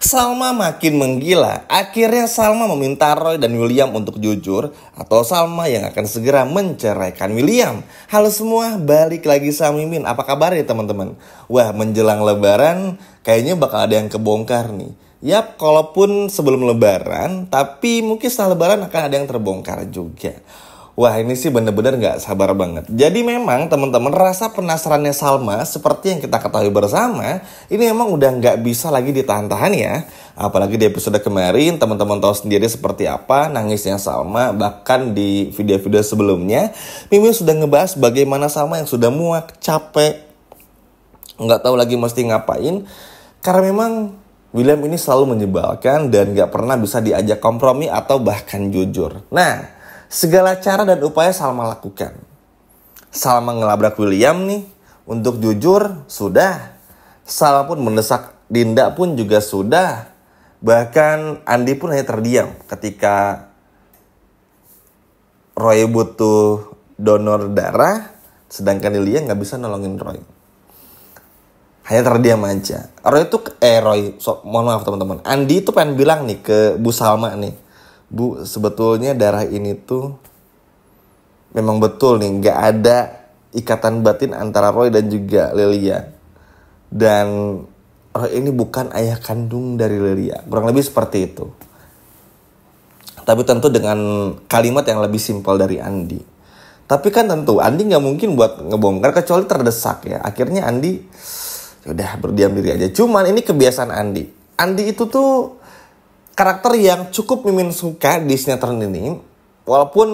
Salma makin menggila. Akhirnya Salma meminta Roy dan William untuk jujur, atau Salma yang akan segera menceraikan William. Halo semua, balik lagi sama Mimin. Apa kabar ya teman-teman? Wah, menjelang lebaran kayaknya bakal ada yang kebongkar nih. Yap, kalaupun sebelum lebaran, tapi mungkin setelah lebaran akan ada yang terbongkar juga. Wah, ini sih bener-bener gak sabar banget. Jadi memang teman-teman, rasa penasarannya Salma seperti yang kita ketahui bersama, ini memang udah gak bisa lagi ditahan-tahan ya. Apalagi di episode kemarin, teman-teman tahu sendiri seperti apa nangisnya Salma. Bahkan di video-video sebelumnya, Mimin sudah ngebahas bagaimana Salma yang sudah muak, capek, gak tahu lagi mesti ngapain. Karena memang William ini selalu menyebalkan dan gak pernah bisa diajak kompromi atau bahkan jujur. Nah, segala cara dan upaya Salma lakukan. Salma ngelabrak William nih. Untuk jujur, sudah. Salma pun mendesak Dinda pun juga sudah. Bahkan Andi pun hanya terdiam ketika Roy butuh donor darah, sedangkan Lilia gak bisa nolongin Roy. Hanya terdiam aja. Mohon maaf teman-teman. Andi tuh pengen bilang nih ke Bu Salma nih, Bu, sebetulnya darah ini tuh memang betul nih, gak ada ikatan batin antara Roy dan juga Lilia. Dan Roy ini bukan ayah kandung dari Lilia. Kurang lebih seperti itu. Tapi tentu dengan kalimat yang lebih simpel dari Andi. Tapi kan tentu Andi gak mungkin buat ngebongkar kecuali terdesak ya. Akhirnya Andi udah berdiam diri aja. Cuman ini kebiasaan Andi. Andi itu tuh karakter yang cukup Mimin suka di sinetron ini. Walaupun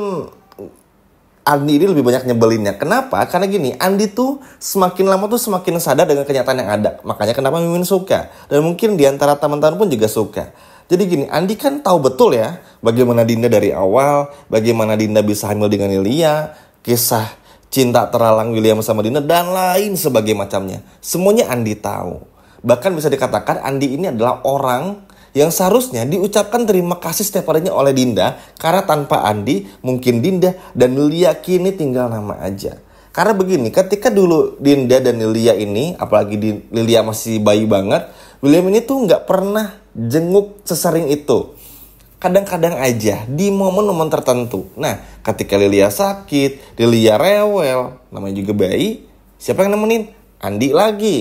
Andi ini lebih banyak nyebelinnya. Kenapa? Karena gini, Andi tuh semakin lama tuh semakin sadar dengan kenyataan yang ada. Makanya kenapa Mimin suka. Dan mungkin diantara teman-teman pun juga suka. Jadi gini, Andi kan tahu betul ya bagaimana Dinda dari awal. Bagaimana Dinda bisa hamil dengan Lilia. Kisah cinta terhalang William sama Dinda. Dan lain sebagai macamnya. Semuanya Andi tahu. Bahkan bisa dikatakan Andi ini adalah orang yang seharusnya diucapkan terima kasih setiap harinya oleh Dinda. Karena tanpa Andi, mungkin Dinda dan Lilia kini tinggal nama aja. Karena begini, ketika dulu Dinda dan Lilia ini, apalagi Lilia masih bayi banget, William ini tuh gak pernah jenguk sesering itu. Kadang-kadang aja, di momen-momen tertentu. Nah, ketika Lilia sakit, Lilia rewel, namanya juga bayi, siapa yang nemenin? Andi lagi.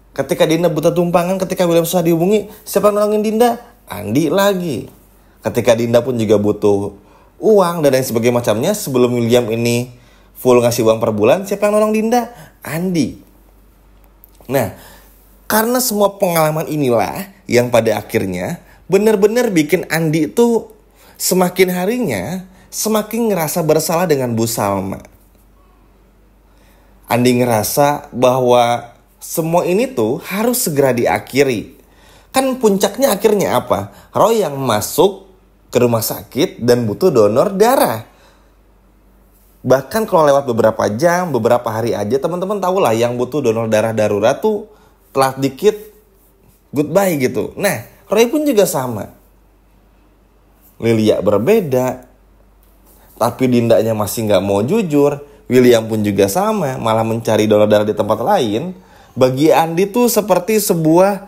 Ketika Dinda butuh tumpangan, ketika William susah dihubungi, siapa yang nolongin Dinda? Andi lagi. Ketika Dinda pun juga butuh uang dan lain sebagainya macamnya, sebelum William ini full ngasih uang per bulan, siapa yang nolong Dinda? Andi. Nah, karena semua pengalaman inilah yang pada akhirnya benar-benar bikin Andi itu semakin harinya semakin ngerasa bersalah dengan Bu Salma. Andi ngerasa bahwa semua ini tuh harus segera diakhiri. Kan puncaknya akhirnya apa? Roy yang masuk ke rumah sakit dan butuh donor darah. Bahkan kalau lewat beberapa jam, beberapa hari aja, teman-teman tahu lah yang butuh donor darah darurat tuh telat dikit, goodbye gitu. Nah, Roy pun juga sama. Lilia berbeda, tapi Dindanya masih gak mau jujur. William pun juga sama, malah mencari donor darah di tempat lain. Bagi Andi tuh seperti sebuah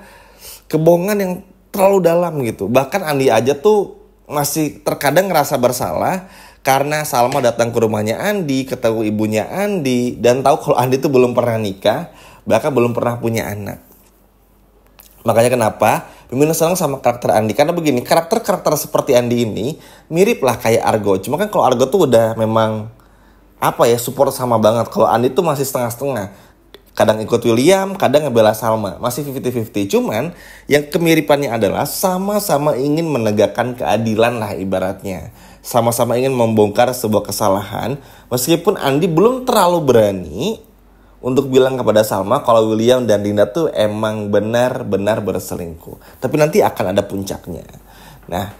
kebohongan yang terlalu dalam gitu. Bahkan Andi aja tuh masih terkadang ngerasa bersalah karena Salma datang ke rumahnya Andi, ketemu ibunya Andi, dan tahu kalau Andi tuh belum pernah nikah, bahkan belum pernah punya anak. Makanya kenapa Mimin senang sama karakter Andi. Karena begini, karakter-karakter seperti Andi ini mirip lah kayak Argo. Cuma kan kalau Argo tuh udah memang support sama banget. Kalau Andi tuh masih setengah-setengah. Kadang ikut William, kadang ngebela Salma. Masih 50-50. Cuman yang kemiripannya adalah sama-sama ingin menegakkan keadilan lah ibaratnya. Sama-sama ingin membongkar sebuah kesalahan. Meskipun Andi belum terlalu berani untuk bilang kepada Salma kalau William dan Dinda tuh emang benar-benar berselingkuh. Tapi nanti akan ada puncaknya. Nah,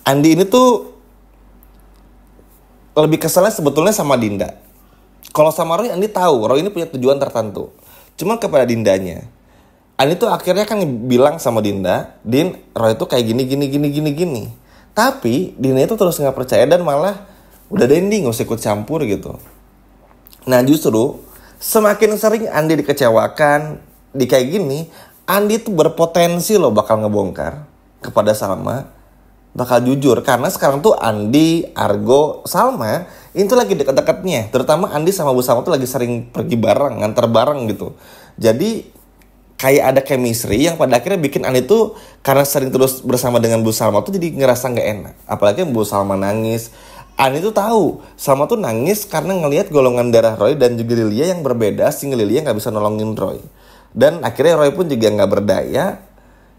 Andi ini tuh lebih keselnya sebetulnya sama Dinda. Kalau sama Roy, Andi tahu Roy ini punya tujuan tertentu. Cuma kepada Dindanya, Andi tuh akhirnya kan bilang sama Dinda, Din, Roy itu kayak gini. Tapi Dinda itu terus gak percaya dan malah udah ending, gak usah ikut campur gitu. Nah justru semakin sering Andi dikecewakan, di kayak gini, Andi tuh berpotensi loh bakal ngebongkar kepada Salma, bakal jujur. Karena sekarang tuh Andi, Argo, Salma itu lagi dekat-dekatnya. Terutama Andi sama Bu Salma tuh lagi sering pergi bareng, nganter bareng gitu. Jadi kayak ada chemistry yang pada akhirnya bikin Andi tuh karena sering terus bersama dengan Bu Salma tuh jadi ngerasa nggak enak. Apalagi Bu Salma nangis. Andi tuh tahu Salma tuh nangis karena ngelihat golongan darah Roy dan juga Lilia yang berbeda, sehingga Lilia nggak bisa nolongin Roy. Dan akhirnya Roy pun juga nggak berdaya.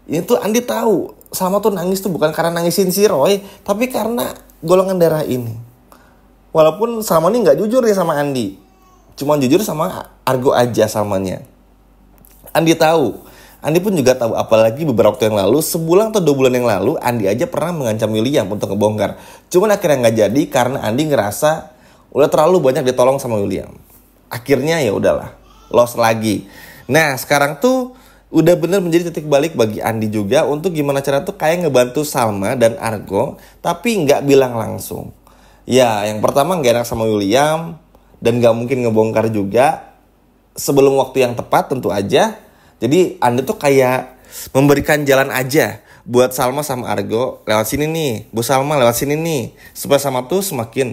Itu Andi tahu Salma tuh nangis tuh bukan karena nangisin si Roy, tapi karena golongan darah ini. Walaupun Salma ini nggak jujur nih sama Andi, cuma jujur sama Argo aja Salmanya. Andi tahu, Andi pun juga tahu, apalagi beberapa waktu yang lalu, sebulan atau 2 bulan yang lalu, Andi aja pernah mengancam William untuk ngebongkar. Cuman akhirnya nggak jadi karena Andi ngerasa udah terlalu banyak ditolong sama William. Akhirnya ya udahlah, lost lagi. Nah sekarang tuh udah bener menjadi titik balik bagi Andi juga untuk gimana cara tuh kayak ngebantu Salma dan Argo, tapi nggak bilang langsung. Ya yang pertama nggak enak sama William dan nggak mungkin ngebongkar juga sebelum waktu yang tepat tentu aja. Jadi Andi tuh kayak memberikan jalan aja buat Salma sama Argo, lewat sini nih, Bu Salma lewat sini nih, supaya Salma tuh makin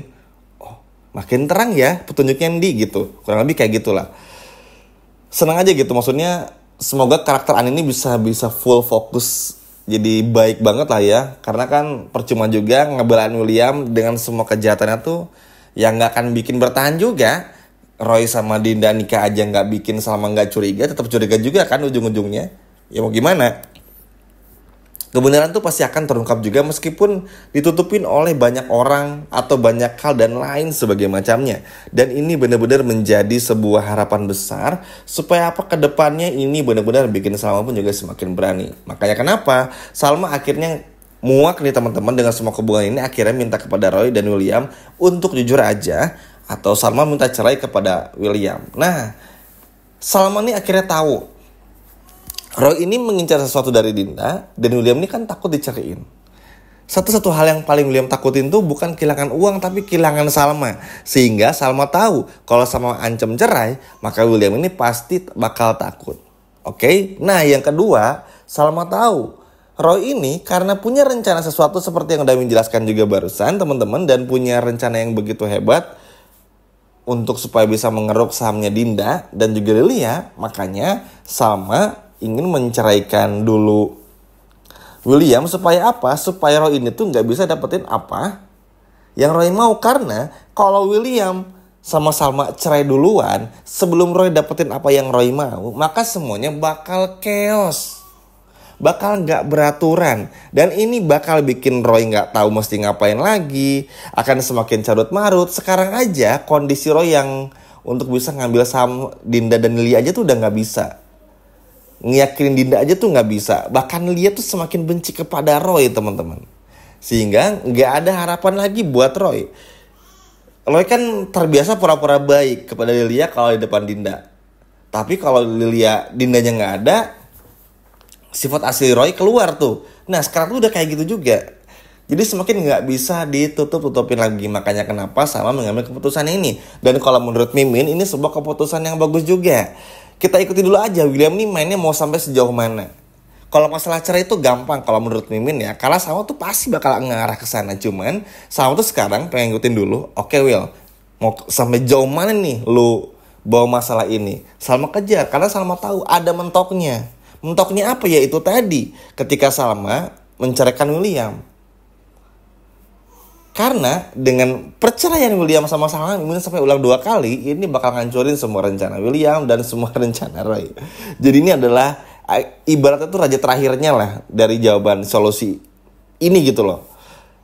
terang ya petunjuknya Andi gitu. Kurang lebih kayak gitulah. Senang aja gitu, maksudnya semoga karakter Andi ini bisa full fokus jadi baik banget lah ya. Karena kan percuma juga ngebelain William dengan semua kejahatannya tuh yang nggak akan bikin bertahan juga. Roy sama Dinda nikah aja nggak bikin Salma nggak curiga, tetap curiga juga kan ujung-ujungnya. Ya mau gimana? Kebenaran tuh pasti akan terungkap juga meskipun ditutupin oleh banyak orang atau banyak hal dan lain sebagai macamnya. Dan ini benar-benar menjadi sebuah harapan besar supaya apa kedepannya ini benar-benar bikin Salma pun juga semakin berani. Makanya kenapa Salma akhirnya muak nih teman-teman dengan semua hubungan ini, akhirnya minta kepada Roy dan William untuk jujur aja, atau Salma minta cerai kepada William. Nah Salma nih akhirnya tahu Roy ini mengincar sesuatu dari Dinda, dan William ini kan takut diceriin. Satu-satu hal yang paling William takutin tuh bukan kehilangan uang, tapi kehilangan Salma. Sehingga Salma tahu kalau Salma ancam cerai, maka William ini pasti bakal takut. Oke? Nah yang kedua, Salma tahu Roy ini karena punya rencana sesuatu seperti yang udah menjelaskan juga barusan teman-teman, dan punya rencana yang begitu hebat untuk supaya bisa mengeruk sahamnya Dinda dan juga Lilia. Makanya Salma ingin menceraikan dulu William supaya apa? Supaya Roy ini tuh nggak bisa dapetin apa yang Roy mau. Karena kalau William sama Salma cerai duluan sebelum Roy dapetin apa yang Roy mau, maka semuanya bakal chaos, bakal nggak beraturan, dan ini bakal bikin Roy nggak tahu mesti ngapain lagi, akan semakin carut marut. Sekarang aja kondisi Roy yang untuk bisa ngambil saham Dinda dan Lilia aja tuh udah nggak bisa. Ngiyakinin Dinda aja tuh nggak bisa. Bahkan Lilia tuh semakin benci kepada Roy teman-teman. Sehingga nggak ada harapan lagi buat Roy. Roy kan terbiasa pura-pura baik kepada Lilia kalau di depan Dinda. Tapi kalau Dindanya nggak ada, sifat asli Roy keluar tuh. Nah sekarang tuh udah kayak gitu juga. Jadi semakin nggak bisa ditutup-tutupin lagi. Makanya kenapa Salma mengambil keputusan ini. Dan kalau menurut Mimin ini sebuah keputusan yang bagus juga. Kita ikuti dulu aja William nih mainnya mau sampai sejauh mana. Kalau masalah cerai itu gampang kalau menurut Mimin ya. Karena Salma tuh pasti bakal ngarah ke sana. Cuman Salma tuh sekarang pengen ikutin dulu. Oke Will, mau sampai jauh mana nih lu bawa masalah ini? Salma kejar karena Salma tahu ada mentoknya. Mentoknya apa ya? Itu tadi ketika Salma menceraikan William. Karena dengan perceraian William sama Salma, Mimin sampai ulang 2 kali, ini bakal ngancurin semua rencana William dan semua rencana Roy. Jadi ini adalah ibaratnya tuh raja terakhirnya lah dari jawaban solusi ini gitu loh.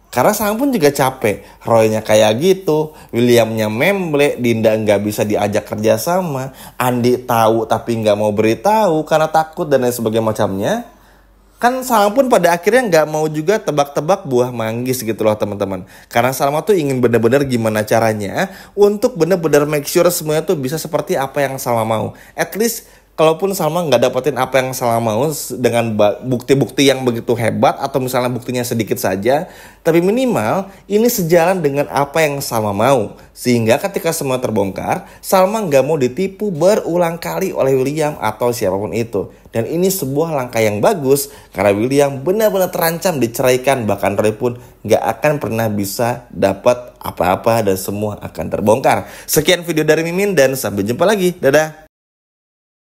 Karena Salma pun juga capek, Roy-nya kayak gitu, Williamnya memble, Dinda nggak bisa diajak kerja sama, Andi tahu tapi nggak mau beritahu karena takut dan lain sebagainya macamnya. Kan Salma pun pada akhirnya nggak mau juga tebak-tebak buah manggis gitu loh teman-teman. Karena Salma tuh ingin benar-benar gimana caranya untuk benar-benar make sure semuanya tuh bisa seperti apa yang Salma mau. At least kalaupun Salma nggak dapetin apa yang Salma mau dengan bukti-bukti yang begitu hebat atau misalnya buktinya sedikit saja, tapi minimal ini sejalan dengan apa yang Salma mau. Sehingga ketika semua terbongkar, Salma nggak mau ditipu berulang kali oleh William atau siapapun itu. Dan ini sebuah langkah yang bagus karena William benar-benar terancam diceraikan, bahkan Roy pun nggak akan pernah bisa dapat apa-apa dan semua akan terbongkar. Sekian video dari Mimin dan sampai jumpa lagi. Dadah.